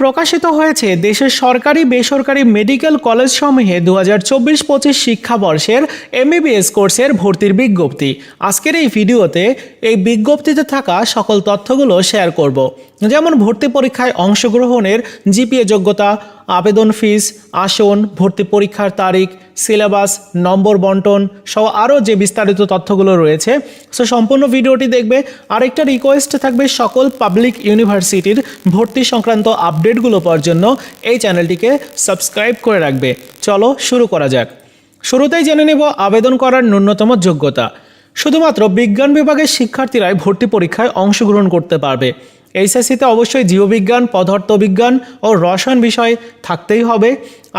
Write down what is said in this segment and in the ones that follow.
প্রকাশিত হয়েছে দেশের সরকারি বেসরকারি মেডিকেল কলেজ সমূহে 2024-25 শিক্ষাবর্ষের এমবিবিএস কোর্সের ভর্তির বিজ্ঞপ্তি। আজকের এই ভিডিওতে এই বিজ্ঞপ্তিতে থাকা সকল তথ্যগুলো শেয়ার করব, যেমন ভর্তি পরীক্ষায় অংশগ্রহণের জিপিএ যোগ্যতা, আবেদন ফিস, আসন, ভর্তি পরীক্ষার তারিখ, সিলেবাস, নম্বর বন্টন সহ আরও যে বিস্তারিত তথ্যগুলো রয়েছে। সো সম্পূর্ণ ভিডিওটি দেখবে। আরেকটা রিকোয়েস্ট থাকবে, সকল পাবলিক ইউনিভার্সিটির ভর্তি সংক্রান্ত আপডেটগুলো পাওয়ার জন্য এই চ্যানেলটিকে সাবস্ক্রাইব করে রাখবে। চলো শুরু করা যাক। শুরুতেই জেনে নেব আবেদন করার ন্যূনতম যোগ্যতা। শুধুমাত্র বিজ্ঞান বিভাগের শিক্ষার্থীরাই ভর্তি পরীক্ষায় অংশগ্রহণ করতে পারবে। এইচএসসিতে অবশ্যই জীববিজ্ঞান, পদার্থবিজ্ঞান ও রসায়ন বিষয় থাকতেই হবে।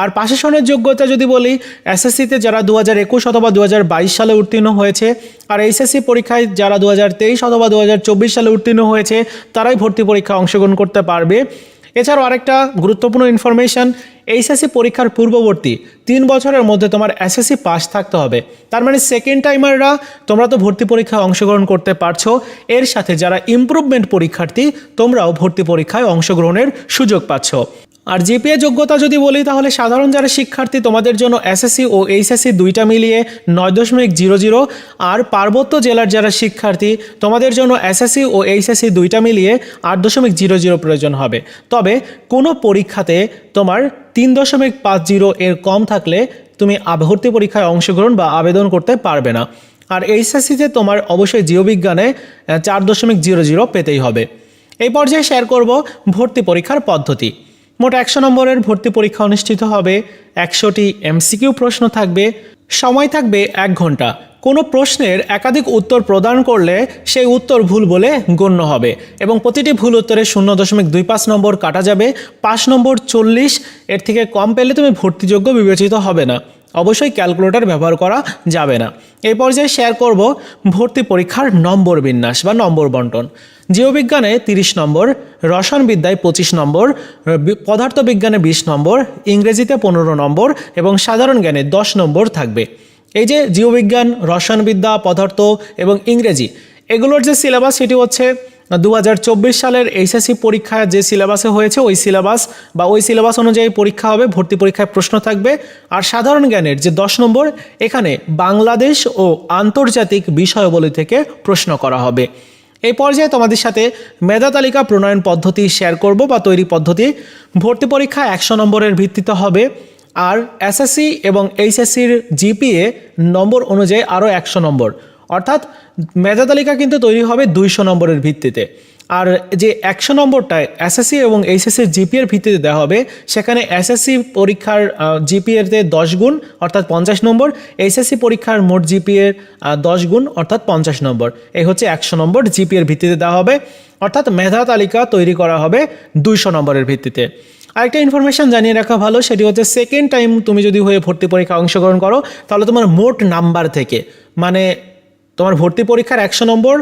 আর পাশ সনের যোগ্যতা যদি বলি, এসএসসিতে যারা 2021 অথবা 2022 সালে উত্তীর্ণ হয়েছে, আর এইচএসসি পরীক্ষায় যারা 2023 অথবা 2024 সালে উত্তীর্ণ হয়েছে, তারাই ভর্তি পরীক্ষায় অংশগ্রহণ করতে পারবে। এছাড়াও আরেকটা গুরুত্বপূর্ণ ইনফরমেশন, এইচএসসি পরীক্ষার পূর্ববর্তী 3 বছরের মধ্যে তোমার এসএসসি পাস থাকতে হবে। তার মানে সেকেন্ড টাইমাররা তোমরা তো ভর্তি পরীক্ষায় অংশগ্রহণ করতে পারছো, এর সাথে যারা ইমপ্রুভমেন্ট পরীক্ষার্থী তোমরাও ভর্তি পরীক্ষায় অংশগ্রহণের সুযোগ পাচ্ছ। আর জিপিএ যোগ্যতা যদি বলি, তাহলে সাধারণ যারা শিক্ষার্থী তোমাদের জন্য এসএসসি ও এইচএসসি দুইটা মিলিয়ে 9.00, আর পার্বত্য জেলার যারা শিক্ষার্থী তোমাদের জন্য এসএসসি ও এইচএসসি দুইটা মিলিয়ে 8.00 প্রয়োজন হবে। তবে কোনো পরীক্ষাতে তোমার 3.50 এর কম থাকলে তুমি ভর্তি পরীক্ষায় অংশগ্রহণ বা আবেদন করতে পারবে না। আর এইচএসসিতে তোমার অবশ্যই জীববিজ্ঞানে 4.00 পেতেই হবে। এই পর্যায়ে শেয়ার করব ভর্তি পরীক্ষার পদ্ধতি। মোট 100 নম্বরের ভর্তি পরীক্ষা অনুষ্ঠিত হবে। 100টি এমসিকিউ প্রশ্ন থাকবে। সময় থাকবে 1 ঘন্টা। কোনো প্রশ্নের একাধিক উত্তর প্রদান করলে সেই উত্তর ভুল বলে গণ্য হবে এবং প্রতিটি ভুল উত্তরে 0.25 নম্বর কাটা যাবে। 5 নম্বর 40, এর থেকে কম পেলে তুমি ভর্তিযোগ্য বিবেচিত হবে না। অবশ্যই ক্যালকুলেটর ব্যবহার করা যাবে না। এই পর্যায়ে শেয়ার করব ভর্তি পরীক্ষার নম্বর বিন্যাস বা নম্বর বন্টন। জীববিজ্ঞানে 30 নম্বর, রসায়নবিদ্যায় 25 নম্বর, পদার্থবিজ্ঞানে 20 নম্বর, ইংরেজিতে 15 নম্বর এবং সাধারণ জ্ঞানে 10 নম্বর থাকবে। এই যে জীববিজ্ঞান, রসায়নবিদ্যা, পদার্থ এবং ইংরেজি, এগুলোর যে সিলেবাস সেটি হচ্ছে 2024 সালের এইচএসসি পরীক্ষা যে সিলেবাসে হয়েছে ওই সিলেবাস অনুযায়ী পরীক্ষা হবে। ভর্তি পরীক্ষায় প্রশ্ন থাকবে। আর সাধারণ জ্ঞানের যে 10 নম্বর, এখানে বাংলাদেশ ও আন্তর্জাতিক বিষয়াবলী থেকে প্রশ্ন করা হবে। এই পর্যায়ে তোমাদের সাথে মেধা তালিকা প্রণয়ন পদ্ধতি শেয়ার করব বা তৈরি পদ্ধতি। ভর্তি পরীক্ষা 100 নম্বরের ভিত্তিতে হবে। আর এসএসসি এবং এইচএসসির জিপিএ নম্বর অনুযায়ী আরও 100 নম্বর, অর্থাৎ মেধা তালিকা কিন্তু তৈরি হবে 200 নম্বরের ভিত্তিতে। আর যে 100 নম্বরটায় এসএসসি এবং এইচএসসির জিপিএর ভিত্তিতে দেওয়া হবে, সেখানে এসএসসি পরীক্ষার জিপিএতে 10 গুণ অর্থাৎ 50 নম্বর, এইচএসসি পরীক্ষার মোট জিপিএর 10 গুণ অর্থাৎ 50 নম্বর। এই হচ্ছে 100 নম্বর জিপিএর ভিত্তিতে দেওয়া হবে, অর্থাৎ মেধা তালিকা তৈরি করা হবে 200 নম্বরের ভিত্তিতে। আরেকটা ইনফরমেশন জানিয়ে রাখা ভালো, সেটি হচ্ছে সেকেন্ড টাইম তুমি যদি হয়ে ভর্তি পরীক্ষা অংশগ্রহণ করো, তাহলে তোমার মোট নাম্বার থেকে, মানে তোমার ভর্তি পরীক্ষার 100 নম্বর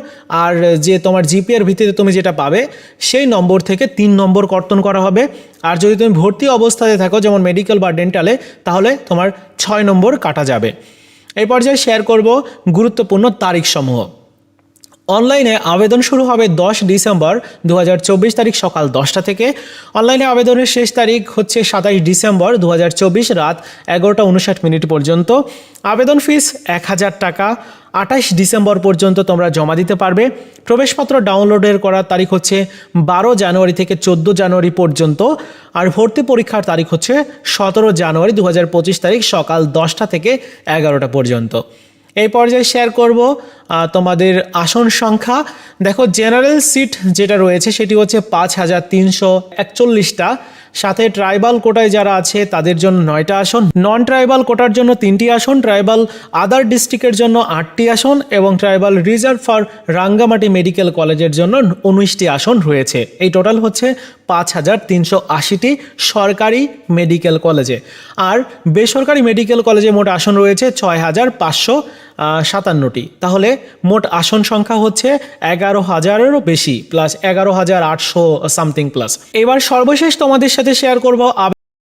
আর যে তোমার জিপিএর ভিত্তিতে তুমি যেটা পাবে সেই নম্বর থেকে 3 নম্বর কর্তন করা হবে। আর যদি তুমি ভর্তি অবস্থায় থাকো, যেমন মেডিকেল বা ডেন্টালে, তাহলে তোমার 6 নম্বর কাটা যাবে। এই পর্যায়ে শেয়ার করব গুরুত্বপূর্ণ তারিখসমূহ। অনলাইনে আবেদন শুরু হবে 10 ডিসেম্বর 2024 তারিখ সকাল 10টা থেকে। অনলাইনে আবেদনের শেষ তারিখ হচ্ছে 27 ডিসেম্বর 2024 রাত 11:59 পর্যন্ত। আবেদন ফিস 1000 টাকা। 28 ডিসেম্বর পর্যন্ত তোমরা জমা দিতে পারবে। প্রবেশপত্র ডাউনলোডের করার তারিখ হচ্ছে 12 জানুয়ারি থেকে 14 জানুয়ারি পর্যন্ত। আর ভর্তি পরীক্ষার তারিখ হচ্ছে 17 জানুয়ারি 2025 তারিখ সকাল 10টা থেকে 11টা পর্যন্ত। এই পর্যায়ে শেয়ার করব তোমাদের আসন সংখ্যা। দেখো, জেনারেল সিট যেটা রয়েছে সেটি হচ্ছে 5341টা। সাথে ট্রাইবাল কোটায় যারা আছে তাদের জন্য 9টা আসন, নন ট্রাইবাল কোটার জন্য 3টি আসন, ট্রাইবাল আদার ডিস্ট্রিক্টের জন্য 8টি আসন এবং tribal reserve for Rangamati medical কলেজের জন্য 19টি আসন রয়েছে। এই টোটাল হচ্ছে 5380টি সরকারি মেডিকেল কলেজে। আর বেসরকারি মেডিকেল কলেজে মোট আসন রয়েছে 6557টি। তাহলে মোট আসন সংখ্যা হচ্ছে 11,000-এরও বেশি, প্লাস 11,800 সামথিং প্লাস। এবার সর্বশেষ তোমাদের সাথে শেয়ার করব